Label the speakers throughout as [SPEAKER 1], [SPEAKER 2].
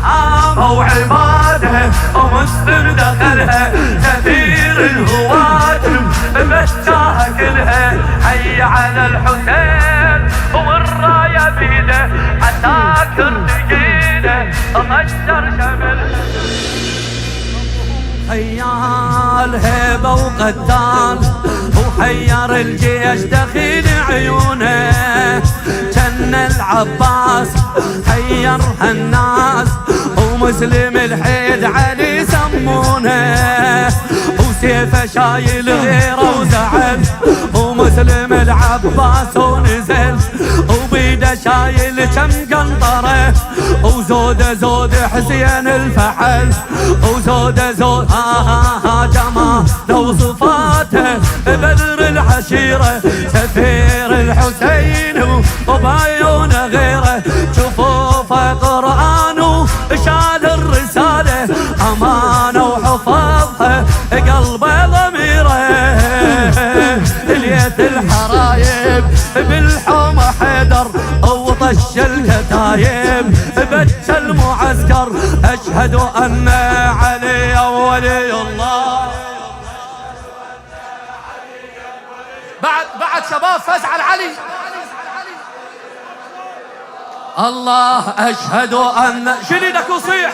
[SPEAKER 1] شهامة وعبادة ومسلم دخلها سفير الهواجم بشاها كلها. حي على الحسين والراية بيده عساكر ثقيلة طشر شملها. حيال هيبة وقتال وحير الجيش دخيل عيونه. جن العباس حيرها الناس ومسلم الحيد علي سمونه. وسيفه شايل غيره وزعل ومسلم العباس ونزل وبيده شايل كم قنطره. وزوده زود حسين الفحل وزوده زود جمال وصفاته بدر العشيرة سفير الحسين وبعيونه غيره. شوفوفه قرآن وشال الرسالة أمانة وحفظها قلبه ضميره. ليت الحرايب بالحومة حيدر وطش الكتايب بج المعسكر. أشهد أن علي ولي الله. بعد شباب فزع علي. الله أشهد أن شليدك وصيح.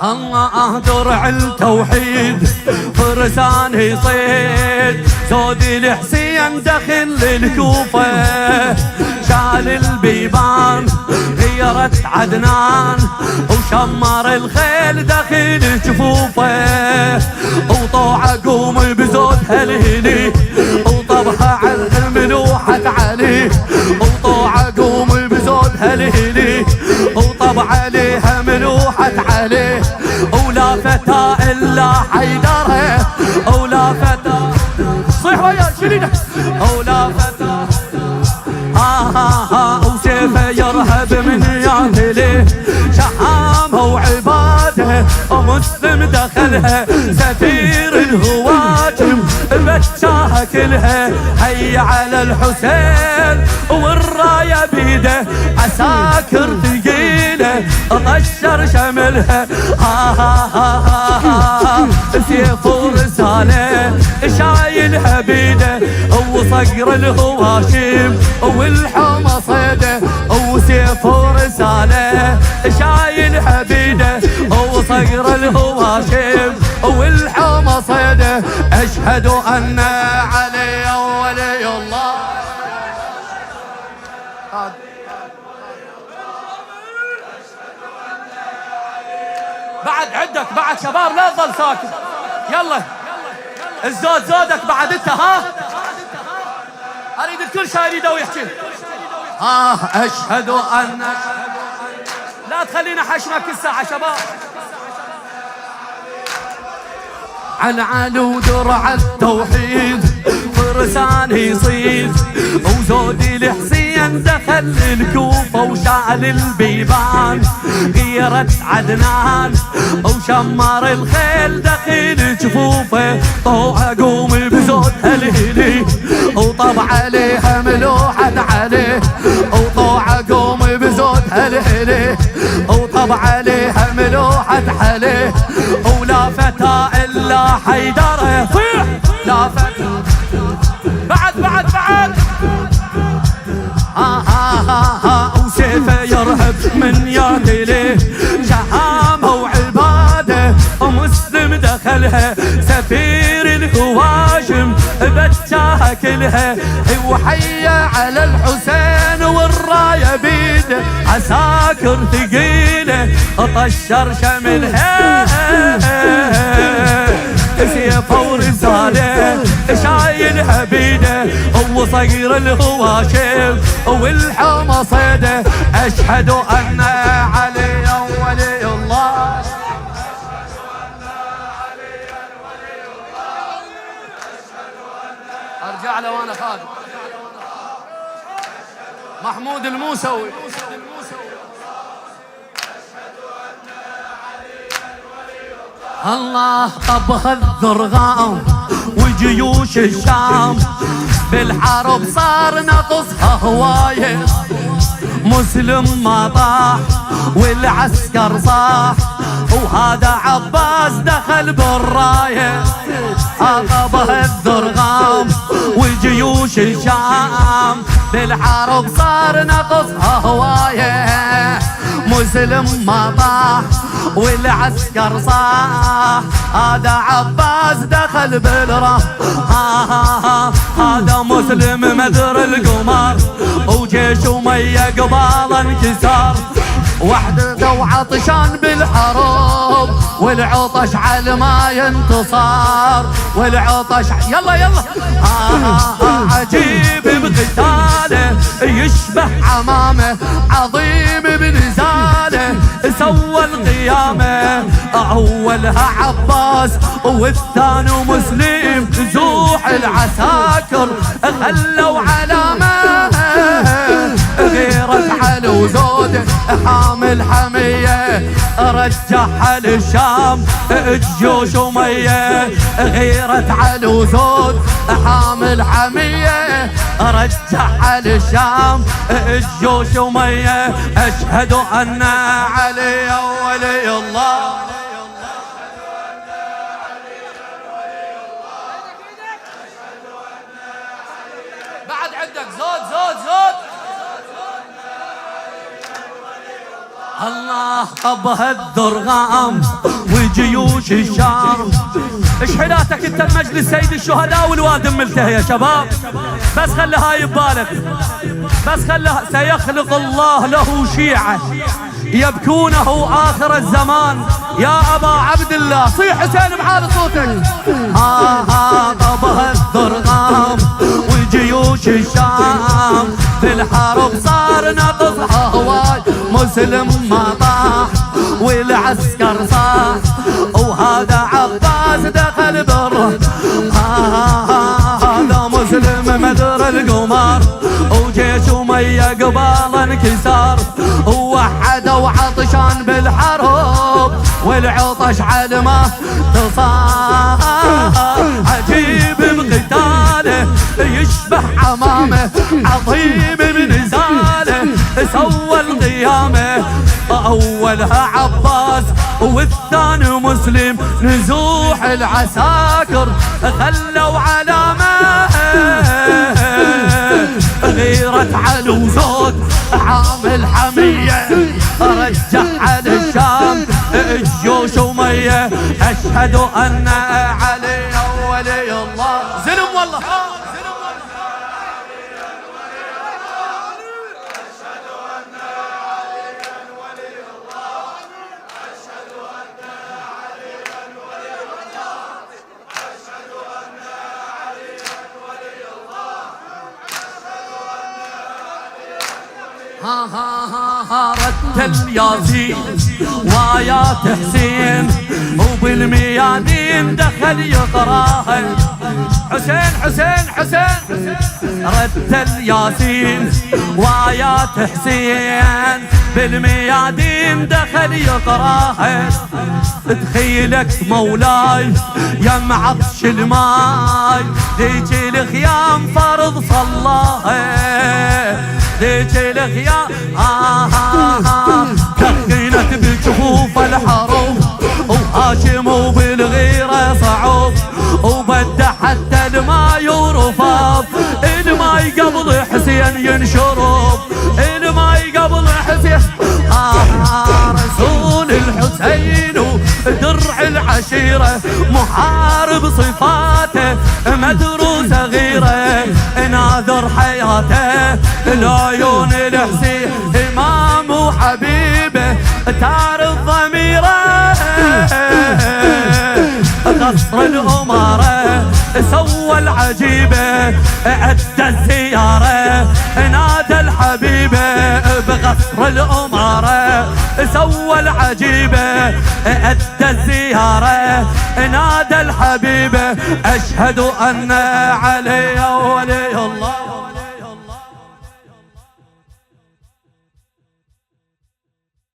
[SPEAKER 1] الله درع التوحيد فرسان يصيد. زودي الحسين دخل الكوفة شال البيبان غيرت عدنان وشمر الخيل دخل جفوفه. وطوعة قوم بزودها الهلي وطبها على الملوحة علي. وطوعة قوم بزودها الهلي وطب عليها ملوحة عليه. ولا فتى إلا حيدره ولا فتى صيح ويا شديدة ولا فتى وسيفه يرهب من ياهله. شهامة وعباده ومسلم دخلها سفير الهواجم بشاها كلها. حي على الحسين والراية بيده عساكر ثقيلة طشر شملها. سيف ورسالة شايلها بيده وصقر الهواشم والحومة صيده. وسيف ورسالة شايلها بيده وصقر الهواشم والحومة صيده. أشهد أن علي ولي الله. بعد عندك بعد شباب لا تظل ساكت. يلا الزود زودك بعد انت اريد الكل شاي يريد ويحكي. اشهد ان لا تخلينا حشمك الساعه شباب. عن علو درع التوحيد فرسان يصيد. وزودي الحسين دخل الكوفة وشال البيبان غيرت عدنان وشمر الخيل دخل جفوفه. طوعة قوم بزودها الهلي وطب عليها ملوحة عليه. وطوعة قوم بزودها الهلي وطب عليها ملوحة عليه. ولا فتى إلا حيدره صيح لا فتى. بعد وسيفه يرهب من ياهله. شهامة وعباده ومسلم دخلها سفير الهواجم بشاها كلها. وحي على الحسين والراية بيده عساكر ثقيلة طشر شملها. سيف ورسالة شايلها بيده وصقر الهواشم والحومة صيده. أشهد أن علي ولي الله. أرجع له وأنا خادم محمود الموسوي. الله طبها الضرغام وجيوش الشام بالحرب صار نقصها هواية، مسلم ما طاح والعسكر صاح، وهذا عباس دخل بالراية، عقبه الدرغام وجيوش الشام، بالحرب صار نقصها هواية، مسلم ما طاح والعسكر صاح، هذا عباس دخل بالراه، هذا مسلم مدر القمر وجيش أمية قبال انكسار، وحده وعطشان بالحروب والعطش على ما ينتصار، والعطش يلا يلا عجيب بقتاله يشبه عمامه، عظيم بنزاله سوى القيامة، أولها عباس والثاني مسلم، زوح العساكر خلوا علامة، غيرة علي وزود حامل حمية، رجعها للشام الجيوش أمية، غيرة علي وزود حامل حمية، رجعها للشام الجيوش أمية، أشهد أن علي ولي الله. بعد عندك زود زود زود. الله قبها الدرغام وجيوش الشام، اشحلاتك انت المجلس سيد الشهداء والواد ملته يا شباب، بس خلي هاي ببالك، بس خلي سيخلق الله له شيعة يبكونه آخر الزمان، يا أبا عبد الله صيح حسين بعال صوتك. قبها الدرغام وجيوش الشام، في الحرب صار نقصها هواي، مسلم ما طاح والعسكر صاح، وهذا عباس دخل بره، هذا مسلم مدر القمر وجيش أمية قبال انكسار، ووحد وعطشان بالحرب والعطش على ما تصار، عجيب بقتاله يشبه عمامه، عظيم بنزاله سوى القيامة، أولها عباس والثاني مسلم، نزوح العساكر خلوا علامة، غيرة علي وزود حامل حمية، رجع على الشام الجيوش أمية، أشهد أن علي ولي الله. زلم والله رتل ياسين وآيات حسين وبالميادين دخل يقراها، حسين حسين حسين، رتل ياسين وآيات حسين بالميادين دخل يقراها، تخيلك مولاي يا معطش الماي، ذيك الخيام فرض صلاها، ذيك الخيام دخنت بجفوف الحروب، وهاشم وبالغيرة صعوب، وبدا حتى الماء يرفض، الماء قبل حسين ينشرب، الماء قبل حسين، رسول الحسين درع العشيرة، محارب صفاته مدروسة غيره، ناذر حياته العيون الحسين، إمام وحبيبه تار الضميره، قصر الأمارة سوى العجيبة، أدى الزيارة نادى الحبيبة، بقصر الأمارة سوى العجيبة، أدى الزيارة نادى الحبيبة، أشهد أن علي ولي